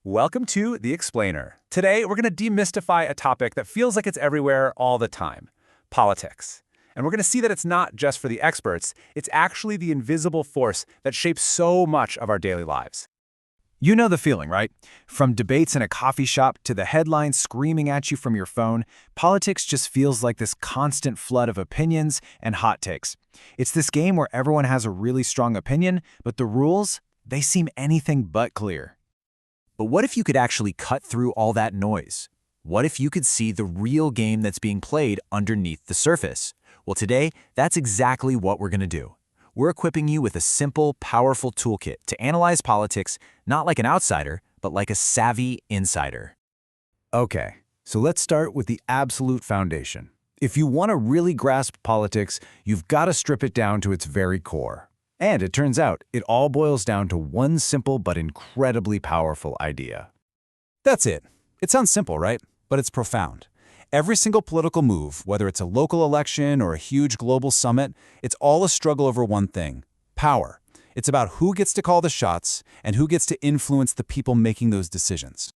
Welcome to The Explainer. Today, we're going to demystify a topic that feels like it's everywhere all the time: politics. And we're going to see that it's not just for the experts, it's actually the invisible force that shapes so much of our daily lives. You know the feeling, right? From debates in a coffee shop to the headlines screaming at you from your phone, politics just feels like this constant flood of opinions and hot takes. It's this game where everyone has a really strong opinion, but the rules, they seem anything but clear. But what if you could actually cut through all that noise? What if you could see the real game that's being played underneath the surface? Well, today, that's exactly what we're going to do. We're equipping you with a simple, powerful toolkit to analyze politics not like an outsider, but like a savvy insider. Okay, so let's start with the absolute foundation. If you want to really grasp politics, you've got to strip it down to its very core. And it turns out, it all boils down to one simple but incredibly powerful idea. That's it. It sounds simple, right? But it's profound. Every single political move, whether it's a local election or a huge global summit, it's all a struggle over one thing: power. It's about who gets to call the shots and who gets to influence the people making those decisions.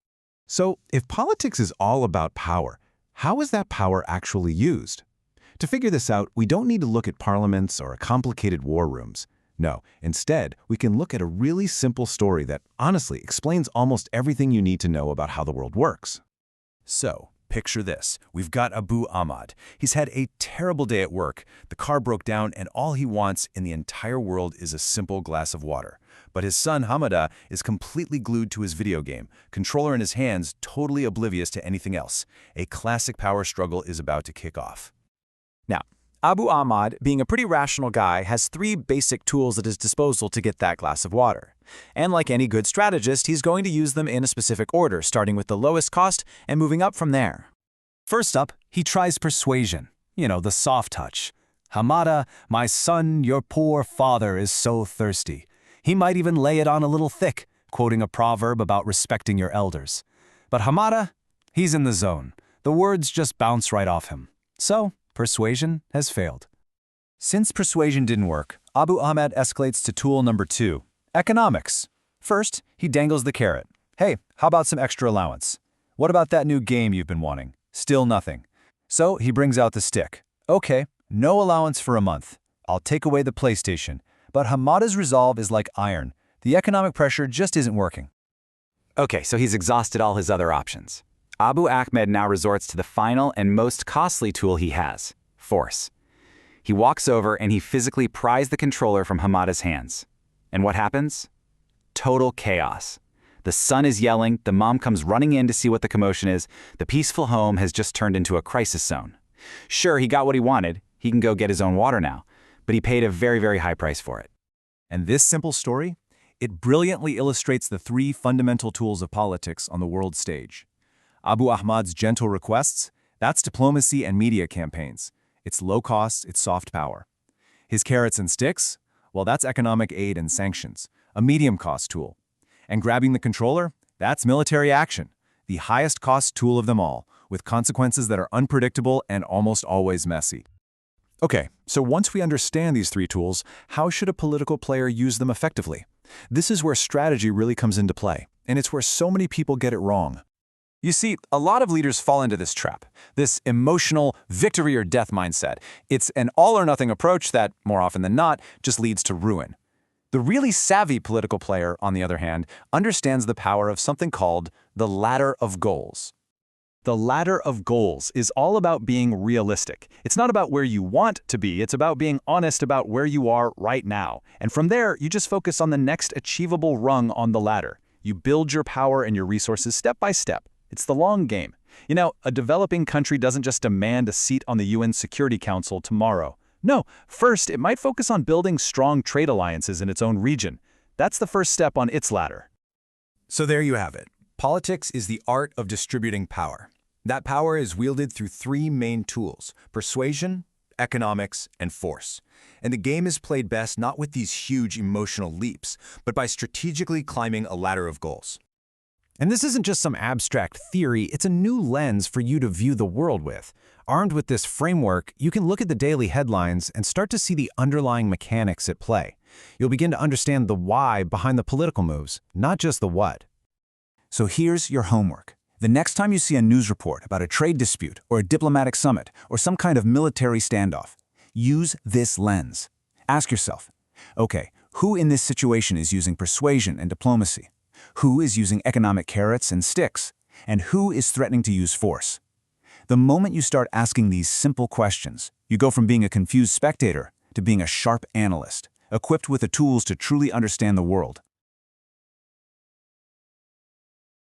So, if politics is all about power, how is that power actually used? To figure this out, we don't need to look at parliaments or complicated war rooms. No, instead, we can look at a really simple story that, honestly, explains almost everything you need to know about how the world works. So, picture this. We've got Abu Ahmad. He's had a terrible day at work. The car broke down, and all he wants in the entire world is a simple glass of water. But his son, Hamada, is completely glued to his video game, controller in his hands, totally oblivious to anything else. A classic power struggle is about to kick off. Now, Abu Ahmad, being a pretty rational guy, has three basic tools at his disposal to get that glass of water. And like any good strategist, he's going to use them in a specific order, starting with the lowest cost and moving up from there. First up, he tries persuasion. You know, the soft touch. "Hamada, my son, your poor father is so thirsty." He might even lay it on a little thick, quoting a proverb about respecting your elders. But Hamada, he's in the zone. The words just bounce right off him. So, persuasion has failed. Since persuasion didn't work, Abu Ahmad escalates to tool number 2, economics. First, he dangles the carrot. "Hey, how about some extra allowance? What about that new game you've been wanting?" Still nothing. So he brings out the stick. "Okay, no allowance for a month. I'll take away the PlayStation." But Hamada's resolve is like iron. The economic pressure just isn't working. Okay, so he's exhausted all his other options. Abu Ahmed now resorts to the final and most costly tool he has: force. He walks over and he physically pries the controller from Hamada's hands. And what happens? Total chaos. The son is yelling, the mom comes running in to see what the commotion is. The peaceful home has just turned into a crisis zone. Sure, he got what he wanted. He can go get his own water now. But he paid a very, very high price for it. And this simple story, it brilliantly illustrates the three fundamental tools of politics on the world stage. Abu Ahmad's gentle requests, that's diplomacy and media campaigns. It's low cost, it's soft power. His carrots and sticks, well, that's economic aid and sanctions, a medium cost tool. And grabbing the controller, that's military action, the highest cost tool of them all, with consequences that are unpredictable and almost always messy. Okay, so once we understand these three tools, how should a political player use them effectively? This is where strategy really comes into play, and it's where so many people get it wrong. You see, a lot of leaders fall into this trap, this emotional victory or death mindset. It's an all-or-nothing approach that, more often than not, just leads to ruin. The really savvy political player, on the other hand, understands the power of something called the ladder of goals. The ladder of goals is all about being realistic. It's not about where you want to be, it's about being honest about where you are right now. And from there, you just focus on the next achievable rung on the ladder. You build your power and your resources step by step. It's the long game. You know, a developing country doesn't just demand a seat on the UN Security Council tomorrow. No, first, it might focus on building strong trade alliances in its own region. That's the first step on its ladder. So there you have it. Politics is the art of distributing power. That power is wielded through three main tools: persuasion, economics, and force. And the game is played best not with these huge emotional leaps, but by strategically climbing a ladder of goals. And this isn't just some abstract theory, it's a new lens for you to view the world with. Armed with this framework, you can look at the daily headlines and start to see the underlying mechanics at play. You'll begin to understand the why behind the political moves, not just the what. So here's your homework. The next time you see a news report about a trade dispute or a diplomatic summit or some kind of military standoff, use this lens. Ask yourself, okay, who in this situation is using persuasion and diplomacy? Who is using economic carrots and sticks? And who is threatening to use force? The moment you start asking these simple questions, you go from being a confused spectator to being a sharp analyst, equipped with the tools to truly understand the world.